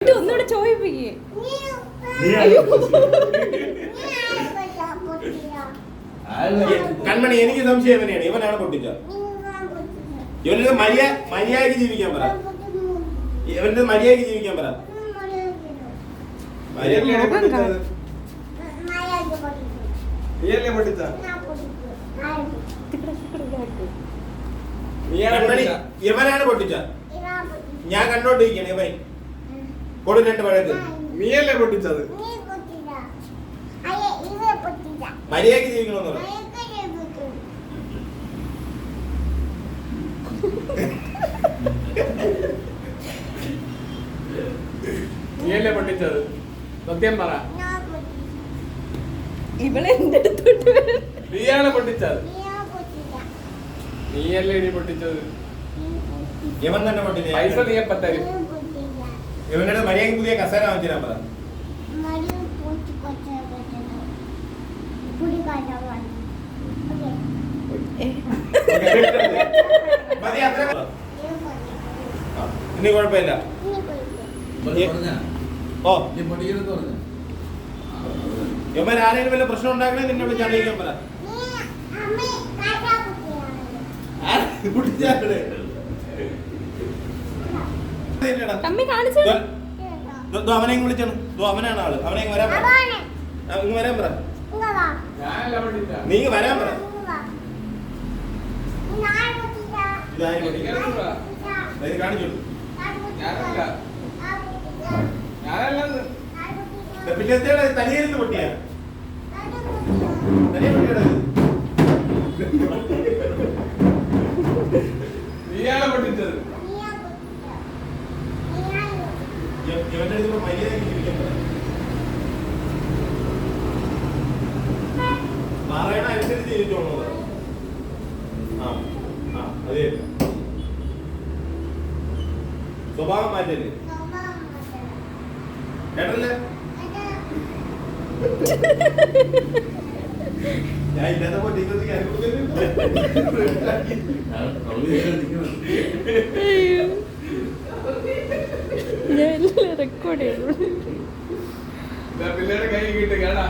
ഒന്നുകൂടെ ചോദിപ്പിക്കേ. കൺമണി, എനിക്ക് സംശയം ഇവനെയാണ്. ഇവനാണ് പൊട്ടിച്ച. ഇവന്റെ മര്യാദക്ക് ജീവിക്കാൻ പറ. ഇവന്റെ മര്യാദക്ക് ജീവിക്കാൻ പറ. ഇവനാണ് പൊട്ടിച്ച. ഞാൻ കണ്ടോണ്ടിരിക്കണേ. ഇവൻ കൊടു 2 വഴക്ക്. നീയല്ലേ പൊട്ടിച്ചത്? മര്യാദക്ക് ജീവിക്കണമെന്ന് പറ. നീയല്ലേ പൊട്ടിച്ചത്? സത്യം പറ. ഇവളെ എന്റെ അടുത്തോട്ട് നീയാണ് പൊട്ടിച്ചത്. നീയല്ലേ ഇനി പൊട്ടിച്ചത്. ഇവൻ തന്നെ പൊട്ടിച്ച. പൈസ നീ എപ്പ തരും? ഇവനോട് മര്യാദക്ക് പുതിയ കസേര വാങ്ങിച്ചു തരാൻ പറ. മതി, അത്ര ഇനി കുഴപ്പമില്ല. ഓ, ഇവൻ ആരെങ്കിലും വല്ല പ്രശ്നം ഉണ്ടാക്കണേ നിന്നോട് ചടയിക്കാൻ പറ. തമ്മി കാണിച്ചു. അവനെ വിളിച്ചാണ്. അവനാണ് ആള്. അവനെ വരാൻ പറ. ഇങ്ങ് വരാൻ പറ. നീ വരാൻ പറ. കാണിച്ചു പിന്നെ തനിയിരുന്ന് പൊട്ടിയ നീയാണ് പൊട്ടിച്ചത്. ഇവന്റെ അടുത്ത് മര്യാദ ജീവിക്കാൻ പറ. നാരായണ അനുസരിച്ച് ജീവിച്ചോളൂ. അതെ, സ്വഭാവം മാറ്റല്ലേ. കേട്ടല്ലേ? ഞാൻ ഇല്ലാത്ത പൊട്ടിക്കുന്നത് റെക്കോർഡ് ചെയ്തു. പിള്ളേരുടെ കൈ കിട്ടും കേടാ.